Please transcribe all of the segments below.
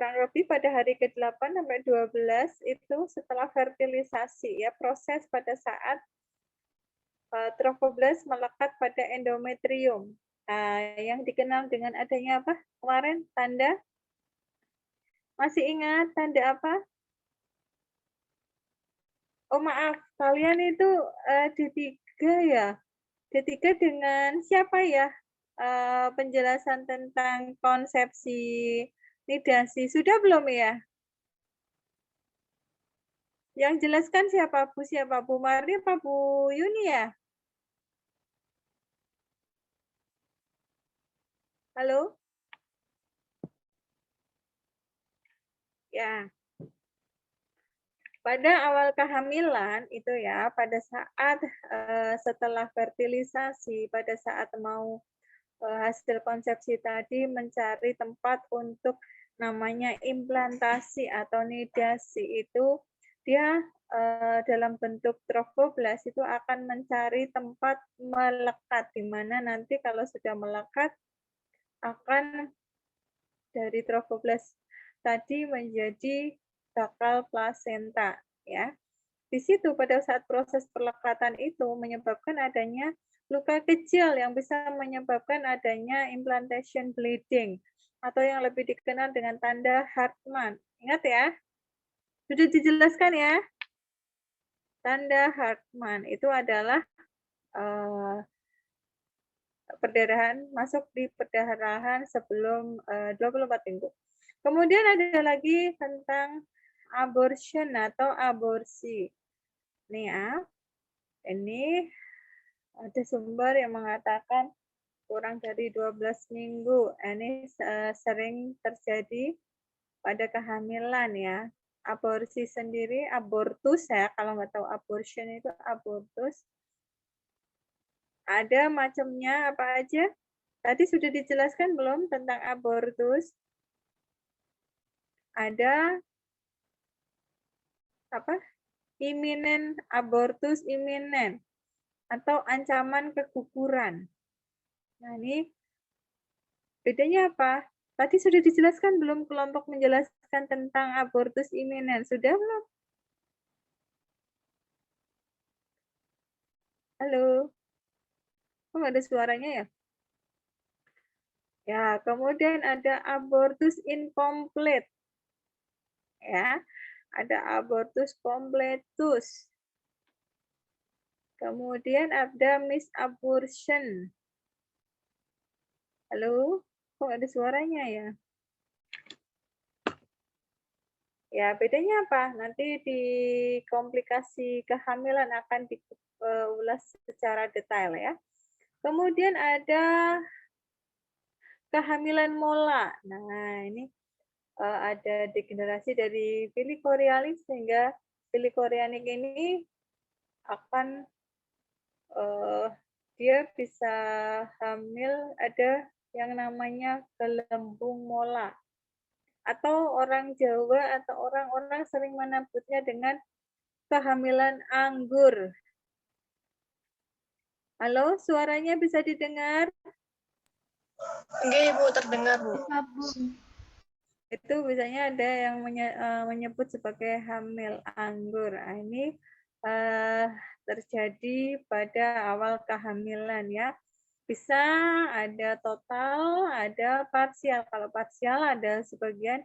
kurang lebih pada hari ke-8 sampai 12 itu setelah fertilisasi ya, proses pada saat trofoblast melekat pada endometrium. Nah, yang dikenal dengan adanya apa kemarin? Tanda? Masih ingat tanda apa? Oh maaf, kalian itu D3 ya? D3 dengan siapa ya? Penjelasan tentang konsepsi nidasi. Sudah belum ya? Yang jelaskan siapa? Bu Marni apa Bu Yuni ya? Halo? Ya. Pada awal kehamilan itu ya, pada saat setelah fertilisasi, pada saat mau hasil konsepsi tadi mencari tempat untuk namanya implantasi atau nidasi itu dia dalam bentuk trofoblast itu akan mencari tempat melekat di mana nanti kalau sudah melekat akan dari trofoblast tadi menjadi bakal plasenta ya. Di situ pada saat proses perlekatan itu menyebabkan adanya luka kecil yang bisa menyebabkan adanya implantation bleeding atau yang lebih dikenal dengan tanda Hartmann. Ingat ya? Sudah dijelaskan ya? Tanda Hartmann itu adalah perdarahan masuk di perdarahan sebelum 24 minggu. Kemudian ada lagi tentang abortion atau aborsi. Nih ya, ini ada sumber yang mengatakan kurang dari 12 minggu. Ini sering terjadi pada kehamilan ya. Aborsi sendiri, abortus ya, kalau nggak tahu abortion itu abortus. Ada macamnya apa aja? Tadi sudah dijelaskan belum tentang abortus? Ada apa? Imminent abortus imminent atau ancaman keguguran. Nah, ini bedanya apa? Tadi sudah dijelaskan belum kelompok menjelaskan tentang abortus imminent? Sudah belum? Halo? Kok nggak ada suaranya ya? Ya, kemudian ada abortus incomplete. Ya, ada abortus completus. Kemudian ada misabortion. Halo? Kok nggak ada suaranya ya? Ya, bedanya apa? Nanti di komplikasi kehamilan akan diulas secara detail ya. Kemudian ada kehamilan mola. Nah, ini ada degenerasi dari Pili chorioalix sehingga Pili chorioalix ini akan dia bisa hamil ada yang namanya gelembung mola. Atau orang Jawa atau orang-orang sering menyebutnya dengan kehamilan anggur. Halo, suaranya bisa didengar? Enggak, Ibu, terdengar, Bu. Itu biasanya ada yang menyebut sebagai hamil anggur. Nah, ini terjadi pada awal kehamilan ya. Bisa ada total, ada parsial. Kalau parsial ada sebagian,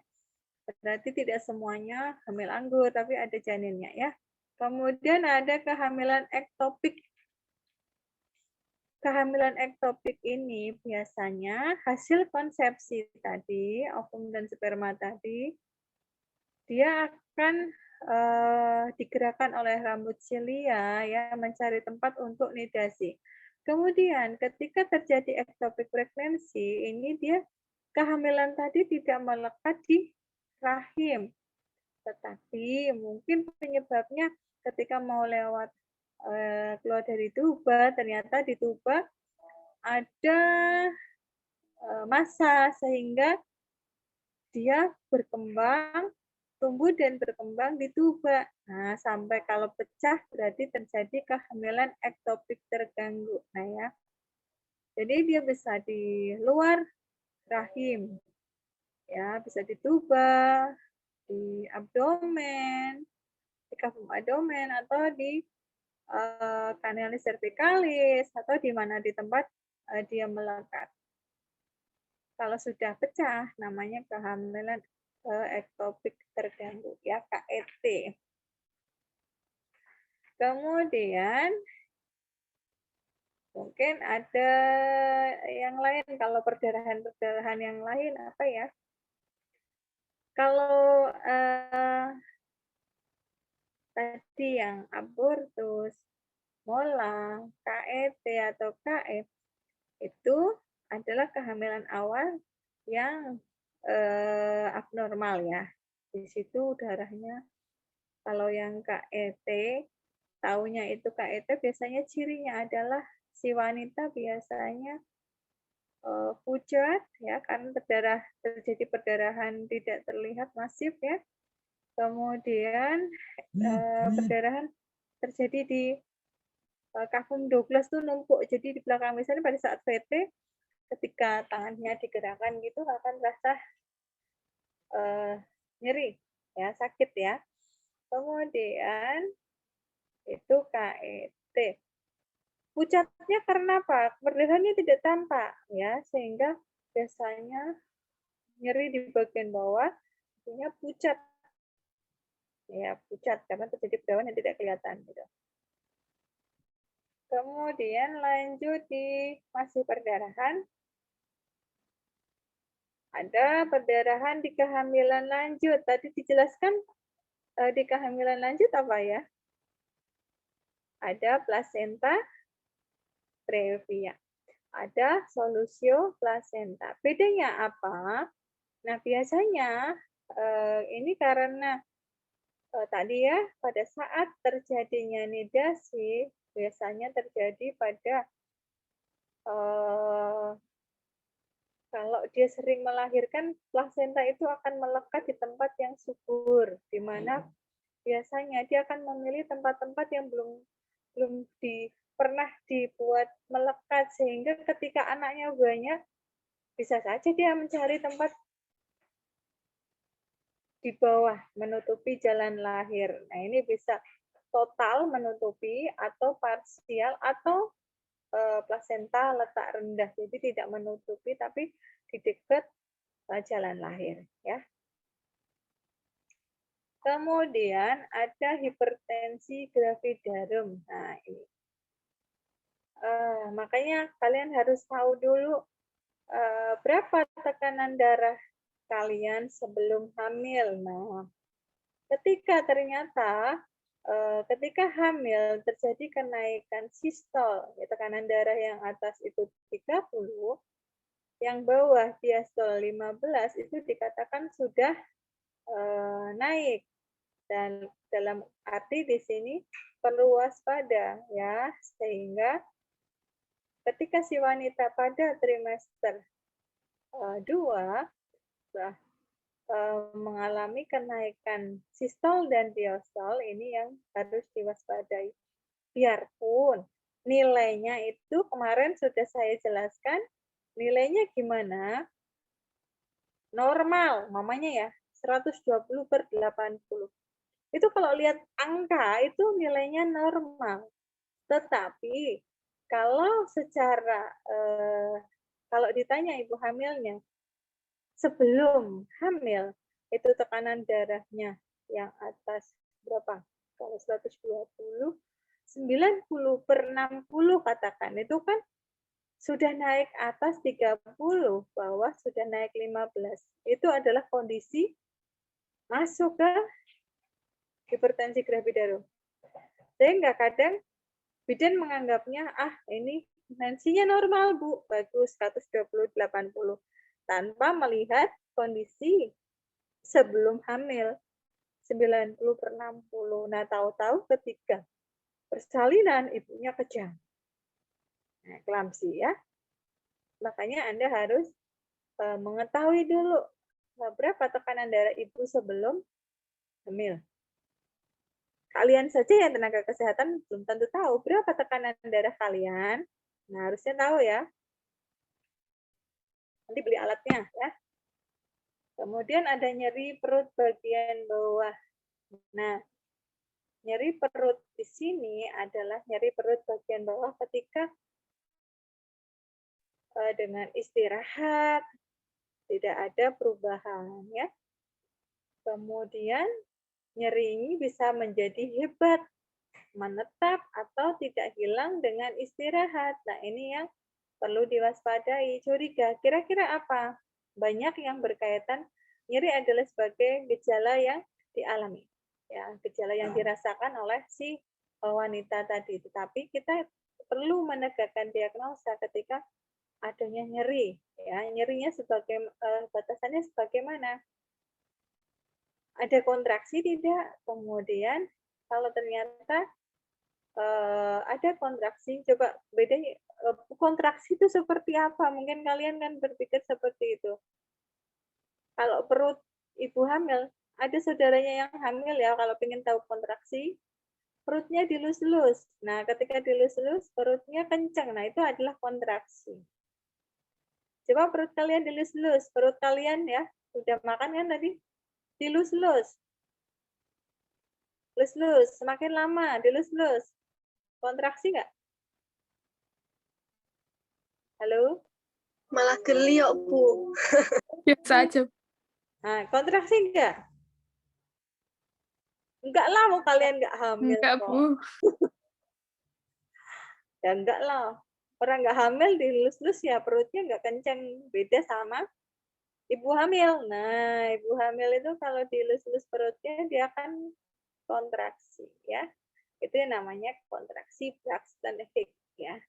berarti tidak semuanya hamil anggur, tapi ada janinnya ya. Kemudian ada kehamilan ektopik. Kehamilan ektopik ini biasanya hasil konsepsi tadi, ovum dan sperma tadi, dia akan digerakkan oleh rambut silia ya mencari tempat untuk nidasi. Kemudian ketika terjadi ectopic pregnancy, ini dia kehamilan tadi tidak melekat di rahim, tetapi mungkin penyebabnya ketika mau lewat keluar dari tuba, ternyata di tuba ada massa sehingga dia berkembang, tumbuh dan berkembang di tuba. Nah, sampai kalau pecah berarti terjadi kehamilan ektopik terganggu. Nah ya, jadi dia bisa di luar rahim. Ya, bisa di tuba, di abdomen, di kafum abdomen, atau di kanalis cervicalis, atau di mana di tempat dia melekat. Kalau sudah pecah, namanya kehamilan ektopik terganggu, ya, KET. Kemudian mungkin ada yang lain, kalau perdarahan yang lain apa ya? Kalau tadi yang abortus, mola, KET atau KF itu adalah kehamilan awal yang abnormal ya. Di situ darahnya, kalau yang KET, taunya itu KET biasanya cirinya adalah si wanita biasanya pucat ya, karena terjadi perdarahan tidak terlihat masif ya. Kemudian perdarahan terjadi di kafum 12 tuh numpuk, jadi di belakang, misalnya pada saat VT ketika tangannya digerakkan gitu akan rasa nyeri ya, sakit ya. Kemudian itu KET. Pucatnya karena apa? Perdarahannya tidak tampak ya, sehingga biasanya nyeri di bagian bawah, artinya pucat. Ya, pucat karena terjadi perdarahan yang tidak kelihatan gitu. Kemudian lanjut di masih perdarahan. Ada perdarahan di kehamilan lanjut. Tadi dijelaskan di kehamilan lanjut apa ya? Ada plasenta previa. Ada solusio plasenta. Bedanya apa? Nah, biasanya ini karena tadi ya, pada saat terjadinya nidasi, biasanya terjadi pada kalau dia sering melahirkan, plasenta itu akan melekat di tempat yang subur, di mana biasanya dia akan memilih tempat-tempat yang belum pernah dibuat melekat, sehingga ketika anaknya banyak, bisa saja dia mencari tempat di bawah menutupi jalan lahir. Nah, ini bisa total menutupi atau parsial atau plasenta letak rendah, jadi tidak menutupi tapi di dekat jalan lahir ya. Kemudian ada hipertensi gravidarum. Nah, ini makanya kalian harus tahu dulu berapa tekanan darah kalian sebelum hamil. Nah, ketika ternyata ketika hamil terjadi kenaikan sistol, ya, tekanan darah yang atas itu 30, yang bawah diastol 15, itu dikatakan sudah naik. Dan dalam arti di sini perlu waspada ya, sehingga ketika si wanita pada trimester 2 mengalami kenaikan sistol dan diastol, ini yang harus diwaspadai. Biarpun nilainya itu kemarin sudah saya jelaskan, nilainya gimana? Normal, mamanya ya, 120/80. Itu kalau lihat angka itu nilainya normal. Tetapi kalau secara kalau ditanya ibu hamilnya, sebelum hamil itu tekanan darahnya yang atas berapa? Kalau 120, 90/60 katakan, itu kan sudah naik atas 30, bawah sudah naik 15. Itu adalah kondisi masuk ke hipertensi gravidarum. Sehingga kadang bidan menganggapnya, ini tensinya normal, Bu, bagus, 120/80. Tanpa melihat kondisi sebelum hamil, 90/60. Nah, tahu-tahu ketika persalinan ibunya kejang. Nah, eklamsi ya. Makanya Anda harus mengetahui dulu berapa tekanan darah ibu sebelum hamil. Kalian saja yang tenaga kesehatan belum tentu tahu berapa tekanan darah kalian. Nah, harusnya tahu ya. Nanti beli alatnya ya. Kemudian ada nyeri perut bagian bawah. Nah, nyeri perut di sini adalah nyeri perut bagian bawah ketika dengan istirahat tidak ada perubahan ya. Kemudian nyeri ini bisa menjadi hebat, menetap atau tidak hilang dengan istirahat. Nah, ini yang perlu diwaspadai. Curiga, kira-kira apa? Banyak yang berkaitan nyeri adalah sebagai gejala yang dialami. Ya, gejala yang dirasakan oleh si wanita tadi. Tetapi kita perlu menegakkan diagnosa ketika adanya nyeri. Ya, nyerinya sebagai batasannya sebagaimana? Ada kontraksi tidak? Kemudian kalau ternyata ada kontraksi, coba bedanya kontraksi itu seperti apa? Mungkin kalian kan berpikir seperti itu. Kalau perut ibu hamil, ada saudaranya yang hamil ya, kalau ingin tahu kontraksi, perutnya dilus-lus. Nah, ketika dilus-lus, perutnya kencang. Nah, itu adalah kontraksi. Coba perut kalian dilus-lus, perut kalian ya, udah makan kan tadi? Dilus-lus. Lus-lus, semakin lama dilus-lus. Kontraksi nggak? Halo? Malah geli kok, Bu. Biasa aja. Nah, kontraksi nggak? Enggak lah, mau kalian nggak hamil Enggak, kok. Bu. Ya enggak lah. Orang nggak hamil dilus-lus ya perutnya nggak kenceng. Beda sama ibu hamil. Nah, ibu hamil itu kalau dilus-lus perutnya dia akan kontraksi ya. Itu yang namanya kontraksi Braxton Hicks ya.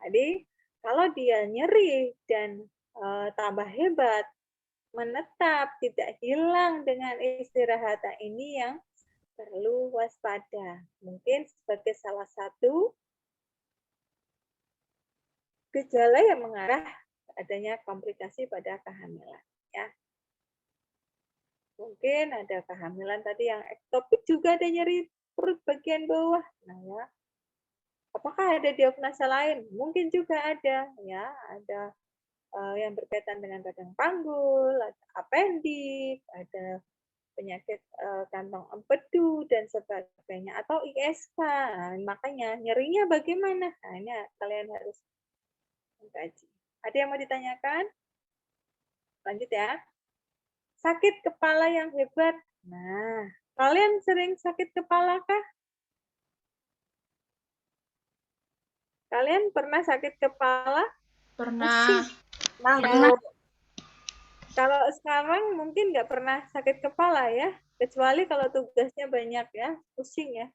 Jadi kalau dia nyeri dan tambah hebat, menetap, tidak hilang dengan istirahat, ini yang perlu waspada. Mungkin sebagai salah satu gejala yang mengarah adanya komplikasi pada kehamilan. Ya. Mungkin ada kehamilan tadi yang ektopik juga ada nyeri perut bagian bawah. Nah ya, apakah ada diagnosa lain? Mungkin juga ada, ya, ada yang berkaitan dengan radang panggul, ada apendik, ada penyakit kantong empedu dan sebagainya, atau ISK. Nah, makanya nyerinya bagaimana? Nah, ini kalian harus mengkaji. Ada yang mau ditanyakan? Lanjut ya. Sakit kepala yang hebat. Nah, kalian sering sakit kepala kah? Kalian pernah sakit kepala? Pernah. Nah, Pernah. kalau sekarang mungkin nggak pernah sakit kepala ya, kecuali kalau tugasnya banyak ya, pusing ya.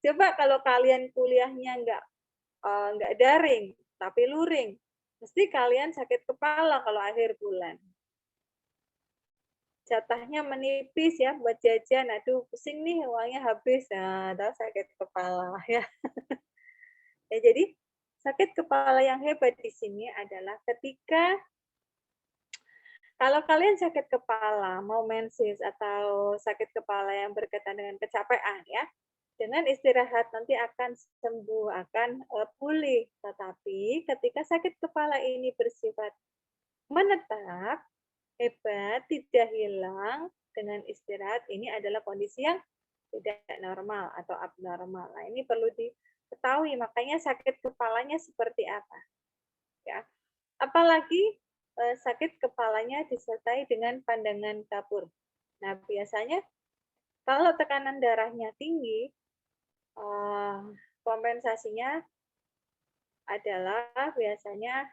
Coba kalau kalian kuliahnya nggak daring, tapi luring, mesti kalian sakit kepala kalau akhir bulan. Jatahnya menipis ya buat jajan, aduh pusing nih uangnya habis, nah tahu sakit kepala ya. Ya jadi sakit kepala yang hebat di sini adalah ketika kalau kalian sakit kepala, mau menses atau sakit kepala yang berkaitan dengan kecapean ya, dengan istirahat nanti akan sembuh, akan pulih. Tetapi ketika sakit kepala ini bersifat menetap, hebat, tidak hilang dengan istirahat, ini adalah kondisi yang tidak normal atau abnormal. Nah, ini perlu diketahui, makanya sakit kepalanya seperti apa. Ya. Apalagi sakit kepalanya disertai dengan pandangan kabur. Nah, biasanya kalau tekanan darahnya tinggi, kompensasinya adalah biasanya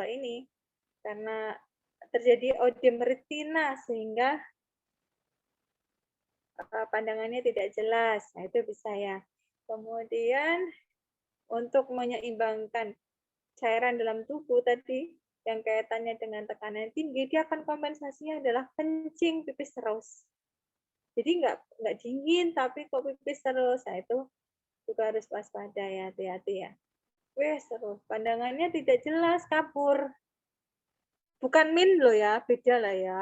ini karena terjadi odem retina sehingga pandangannya tidak jelas. Nah, itu bisa ya. Kemudian untuk menyeimbangkan cairan dalam tubuh tadi yang kaitannya dengan tekanan tinggi, dia akan kompensasinya adalah kencing, pipis terus. Jadi nggak dingin, tapi kok pipis terus. Nah, itu juga harus waspada ya, hati-hati ya. Wes terus, pandangannya tidak jelas, kabur. Bukan min loh ya, beda lah ya.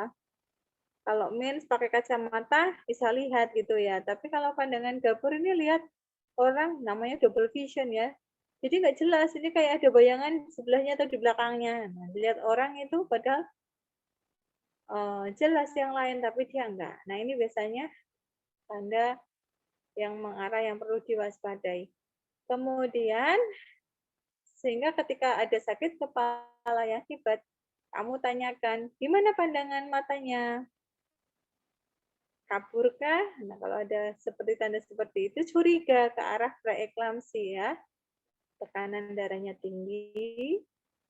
Kalau min pakai kacamata bisa lihat gitu ya. Tapi kalau pandangan kabur ini lihat orang namanya double vision ya. Jadi nggak jelas, ini kayak ada bayangan sebelahnya atau di belakangnya. Nah, lihat orang itu padahal jelas yang lain, tapi dia enggak. Nah, ini biasanya tanda yang mengarah yang perlu diwaspadai. Kemudian, sehingga ketika ada sakit kepala yang hebat, kamu tanyakan, gimana pandangan matanya? Kaburkah? Nah, kalau ada seperti tanda seperti itu, curiga ke arah preeklamsi ya. Tekanan darahnya tinggi,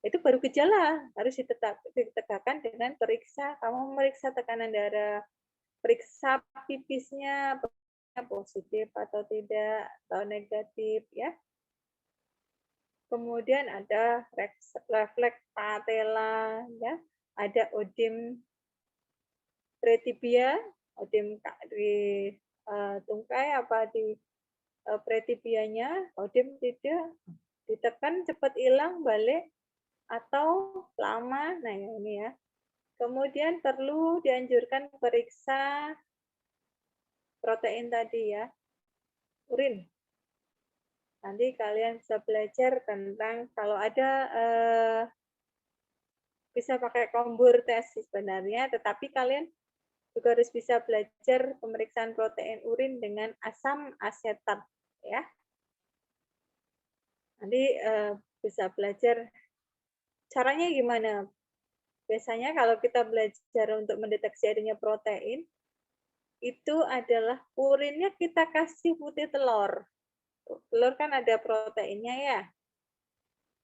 itu baru gejala, harus ditegakkan dengan periksa. Kamu memeriksa tekanan darah, periksa pipisnya, positif atau tidak, atau negatif ya. Kemudian ada refleks patella, ya, ada odim pretibia, odim di tungkai apa di pretibianya, odim tidak, ditekan cepat hilang, balik, atau lama. Nah, ini ya. Kemudian perlu dianjurkan periksa protein tadi ya, urin. Nanti kalian bisa belajar tentang kalau ada bisa pakai kombur tes sebenarnya, tetapi kalian juga harus bisa belajar pemeriksaan protein urin dengan asam asetat ya. Nanti bisa belajar caranya gimana. Biasanya kalau kita belajar untuk mendeteksi adanya protein, itu adalah urinnya kita kasih putih telur. Telur kan ada proteinnya ya.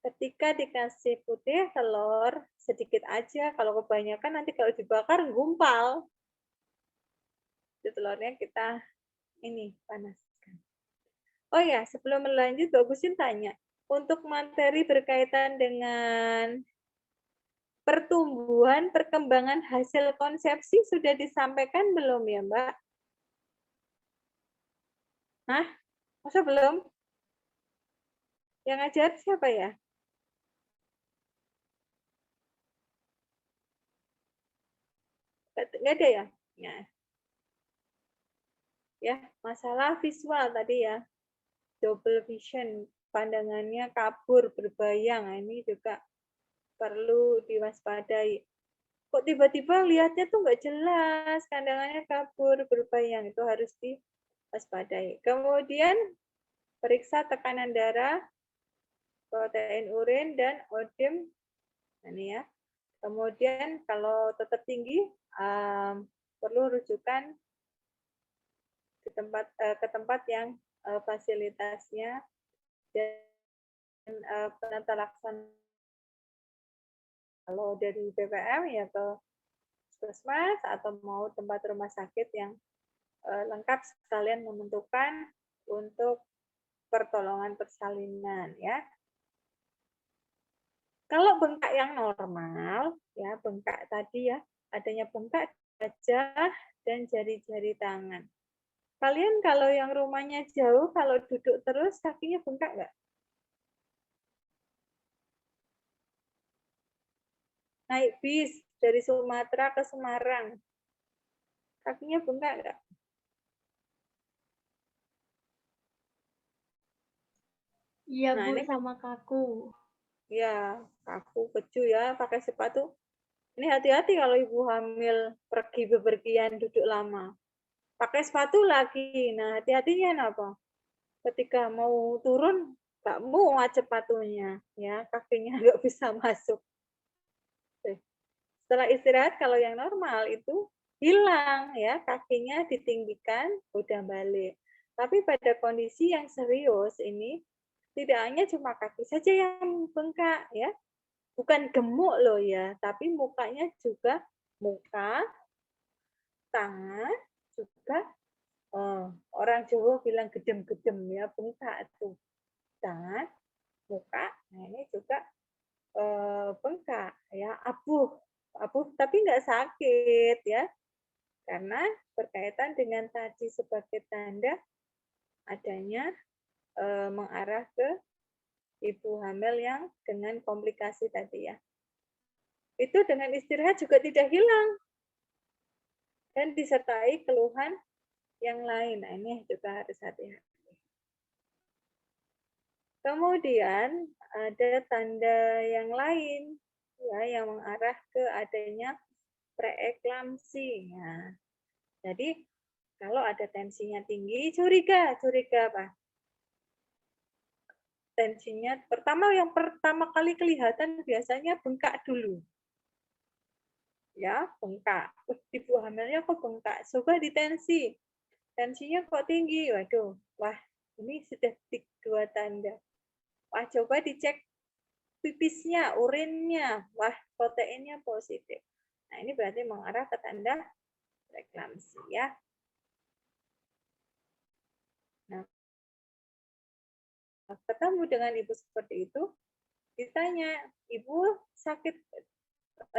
Ketika dikasih putih telur, sedikit aja. Kalau kebanyakan nanti kalau dibakar gumpal. Itu telurnya kita ini panaskan. Oh ya, sebelum melanjut, Bagusin tanya. Untuk materi berkaitan dengan pertumbuhan, perkembangan hasil konsepsi sudah disampaikan belum ya, Mbak? Hah? Masa belum? Yang ngajar siapa ya? Nggak ada ya? Ya, masalah visual tadi ya. Double vision, pandangannya kabur, berbayang. Nah, ini juga perlu diwaspadai. Kok tiba-tiba lihatnya tuh nggak jelas, pandangannya kabur, berbayang. Itu harus diwaspadai. Kemudian periksa tekanan darah, protein urin, dan odim. Nah, ini ya. Kemudian kalau tetap tinggi, perlu rujukan ke tempat yang fasilitasnya dan penata laksana. Kalau dari BPM ya ke puskesmas atau mau tempat rumah sakit yang lengkap sekalian menentukan untuk pertolongan persalinan ya. Kalau bengkak yang normal ya, bengkak tadi ya, adanya bengkak wajah dan jari-jari tangan. Kalian kalau yang rumahnya jauh, kalau duduk terus kakinya bengkak nggak? Naik bis dari Sumatera ke Semarang, kakinya bengkak nggak? Iya, Nah, Bu, ini sama kaku. ya kaku, keju ya, pakai sepatu. Ini hati-hati kalau ibu hamil pergi bepergian duduk lama. Pakai sepatu lagi. Nah, hati-hatinya apa? Ketika mau turun, nggak muat sepatunya, ya kakinya nggak bisa masuk. Setelah istirahat, kalau yang normal itu hilang, ya kakinya ditinggikan, udah balik. Tapi pada kondisi yang serius ini, tidak hanya cuma kaki saja yang bengkak, ya, bukan gemuk loh ya, tapi mukanya juga muka, tangan, juga orang Jawa bilang gedem-gedem ya, bengkak tuh. Tangan, muka, nah ini juga bengkak ya, abuh, abuh tapi nggak sakit ya, karena berkaitan dengan tadi sebagai tanda adanya mengarah ke ibu hamil yang dengan komplikasi tadi ya. Itu dengan istirahat juga tidak hilang dan disertai keluhan yang lain. Nah, ini juga harus hati-hati. Kemudian ada tanda yang lain ya yang mengarah ke adanya preeklamsi. Nah, jadi kalau ada tensinya tinggi, curiga apa? Tensinya yang pertama kali kelihatan biasanya bengkak dulu. Ya, bengkak. Ibu hamilnya kok bengkak? Coba ditensi. Tensinya kok tinggi? Waduh, wah ini sudah 2 tanda. Wah, coba dicek pipisnya, urinnya. Wah, proteinnya positif. Nah, ini berarti mengarah ke tanda preeklamsi ya. Nah, ketemu dengan ibu seperti itu, ditanya, ibu sakit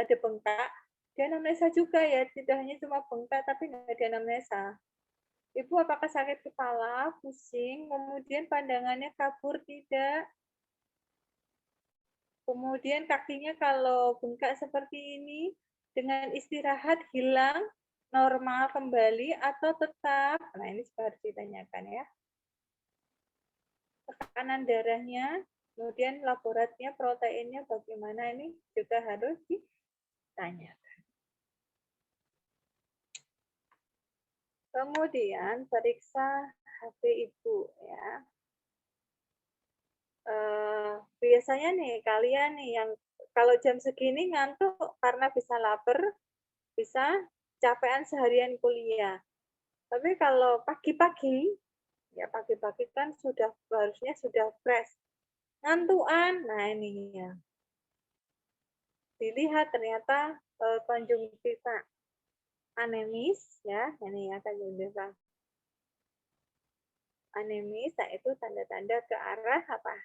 ada bengkak, dia anamnesa juga ya, tidak hanya cuma bengkak tapi nggak ada anamnesa. Ibu apakah sakit kepala, pusing, kemudian pandangannya kabur, tidak? Kemudian kakinya kalau bengkak seperti ini, dengan istirahat hilang, normal kembali, atau tetap? Nah, ini juga harus ditanyakan ya. Tekanan darahnya, kemudian laboratnya, proteinnya bagaimana, ini juga harus ditanyakan. Kemudian periksa HB ibu ya. Biasanya nih kalian nih yang kalau jam segini ngantuk karena bisa lapar, bisa capean seharian kuliah. Tapi kalau pagi-pagi, ya pagi-pagi kan harusnya sudah fresh. Ngantuan, nah ini ya. Dilihat ternyata konjungtiva anemis ya, ini ya konjungtiva anemis, nah itu tanda-tanda ke arah apa?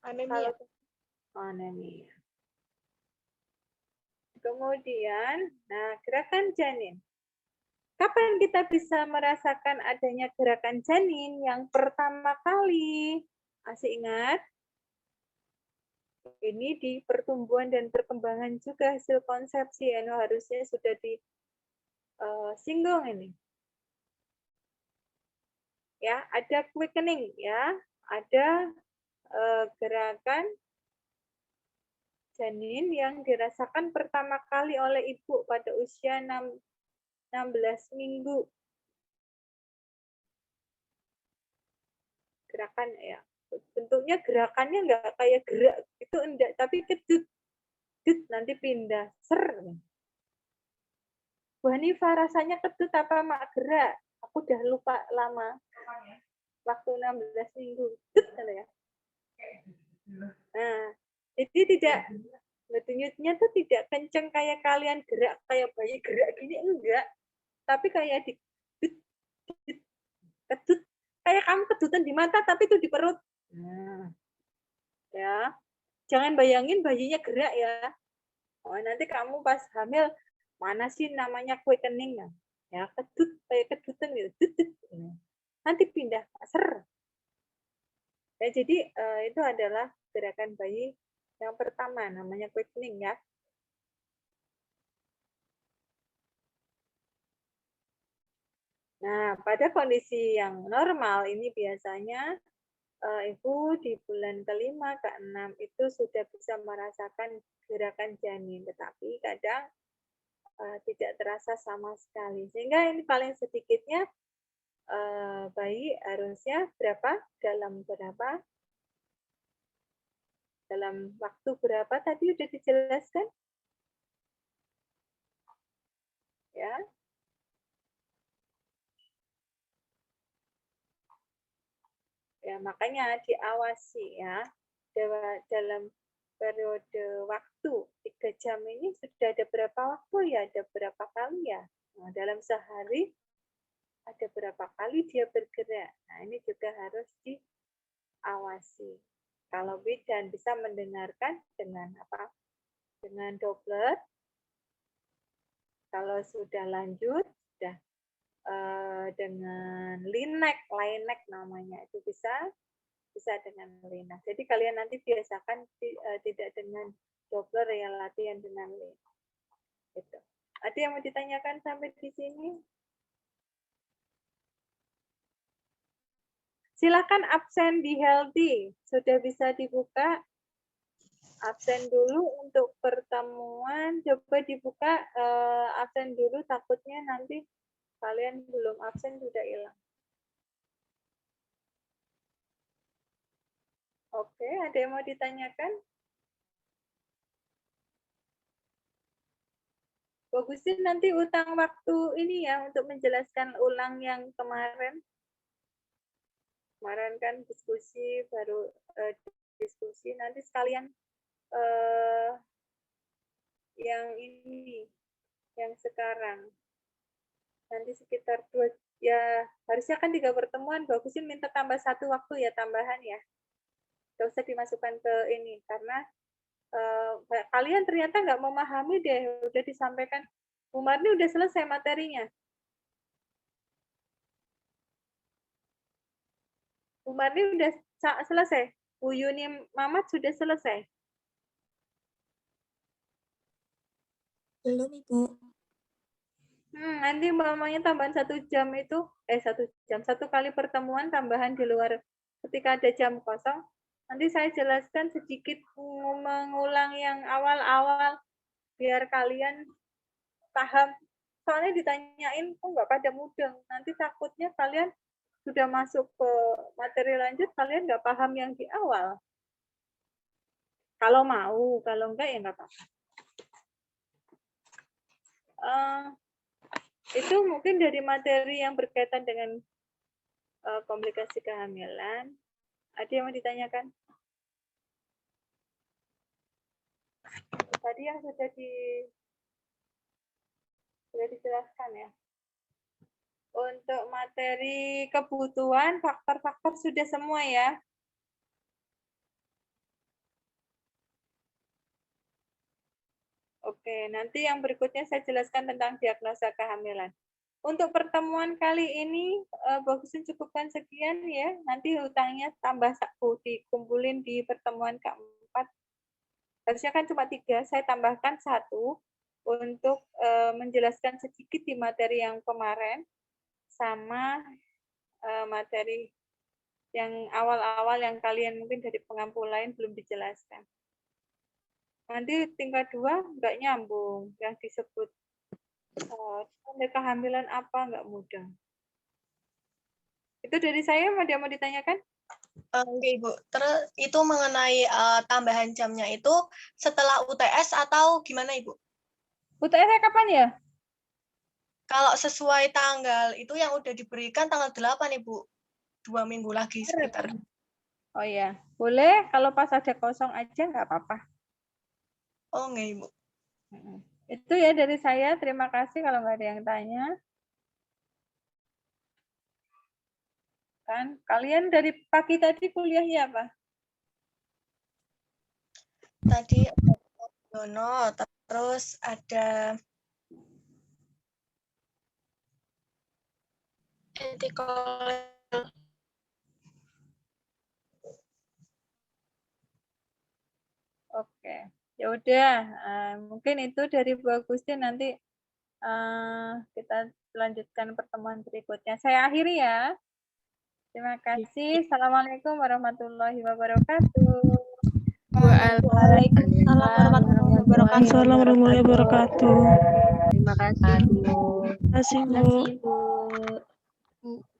Anemia. Anemia. Kemudian, nah gerakan janin. Kapan kita bisa merasakan adanya gerakan janin yang pertama kali? Masih ingat? Ini di pertumbuhan dan perkembangan juga hasil konsepsi, ya, harusnya sudah disinggung ini. Ya, ada quickening ya, ada gerakan janin yang dirasakan pertama kali oleh ibu pada usia 16 minggu. Gerakan ya, bentuknya gerakannya nggak kayak gerak itu enggak, tapi kedut, nanti pindah, ser. Bu Hanifah rasanya kedut apa mak gerak? Aku udah lupa lama. Waktu 16 minggu, ya. Nah, jadi tidak denyutnya tuh tidak kenceng kayak kalian gerak kayak bayi gerak gini, enggak, tapi kayak di kedut, kayak kamu kedutan di mata tapi itu di perut. Nah, ya, jangan bayangin bayinya gerak ya. Oh, nanti kamu pas hamil mana sih namanya quickening ya, kedut kayak kedutan gitu, nanti pindah ser. Ya, jadi itu adalah gerakan bayi yang pertama namanya quickening ya. Nah, pada kondisi yang normal ini biasanya ibu di bulan kelima ke 6 itu sudah bisa merasakan gerakan janin, tetapi kadang tidak terasa sama sekali. Sehingga ini paling sedikitnya bayi harusnya dalam waktu berapa tadi udah dijelaskan? Ya. Ya, makanya diawasi ya. Dalam periode waktu 3 jam ini sudah ada berapa waktu ya? Ada berapa kali ya? Nah, dalam sehari ada berapa kali dia bergerak. Nah, ini juga harus diawasi. Kalau bidan bisa mendengarkan dengan apa? Dengan Doppler. Kalau sudah lanjut, sudah dengan Linek namanya, itu bisa dengan Linek. Jadi kalian nanti biasakan tidak dengan Doppler ya, latihan dengan Linek. Gitu. Ada yang mau ditanyakan sampai di sini? Silakan absen di Healthy. Sudah bisa dibuka? Absen dulu untuk pertemuan. Coba dibuka absen dulu, takutnya nanti kalian belum absen sudah hilang. Oke, ada yang mau ditanyakan? Bagusin nanti utang waktu ini ya untuk menjelaskan ulang yang kemarin. Kemarin kan diskusi, baru diskusi. Nanti sekalian yang ini, yang sekarang. Nanti sekitar 2, ya harusnya kan 3 pertemuan. Bagusin minta tambah 1 waktu ya, tambahan ya. Gak usah dimasukkan ke ini, karena kalian ternyata nggak memahami deh, udah disampaikan. Bu Marni udah selesai materinya. Bu Marni udah selesai. Bu Yuni Mamat sudah selesai. Belum, Ibu. Nanti mamanya tambahan 1 jam itu, 1 jam, 1 kali pertemuan tambahan di luar ketika ada jam kosong. Nanti saya jelaskan sedikit mengulang yang awal-awal biar kalian paham. Soalnya ditanyain kok nggak pada mudeng. Nanti takutnya kalian sudah masuk ke materi lanjut, kalian nggak paham yang di awal. Kalau mau, kalau enggak ya nggak apa-apa. Itu mungkin dari materi yang berkaitan dengan komplikasi kehamilan. Ada yang mau ditanyakan? Tadi yang sudah dijelaskan ya. Untuk materi kebutuhan, faktor-faktor sudah semua ya. Oke, nanti yang berikutnya saya jelaskan tentang diagnosa kehamilan. Untuk pertemuan kali ini, Bagusin cukupkan sekian ya. Nanti hutangnya tambah 1, dikumpulin di pertemuan keempat. Harusnya kan cuma 3, saya tambahkan 1 untuk menjelaskan sedikit di materi yang kemarin, sama materi yang awal-awal yang kalian mungkin dari pengampu lain belum dijelaskan. Nanti tingkat 2 nggak nyambung, yang disebut kehamilan apa nggak mudah. Itu dari saya, ada yang mau ditanyakan? Oke, Ibu. Terus itu mengenai tambahan jamnya itu setelah UTS atau gimana, Ibu? UTS kapan ya? Kalau sesuai tanggal itu yang udah diberikan tanggal 8, Ibu. 2 minggu lagi sekitar. Oh iya, boleh. Kalau pas ada kosong aja nggak apa-apa. Oh, enggak, Ibu. Itu ya dari saya. Terima kasih kalau nggak ada yang tanya. Kan kalian dari pagi tadi kuliahnya apa? Tadi Dono, terus ada etikol. Oke, ya udah. Mungkin itu dari Bu Agustin, nanti kita lanjutkan pertemuan berikutnya. Saya akhiri ya. Terima kasih. Assalamualaikum warahmatullahi wabarakatuh. Waalaikumsalam warahmatullahi wabarakatuh. Assalamualaikum warahmatullahi wabarakatuh. Terima kasih, Bu. Terima kasih, Bu. Terima kasih, Bu.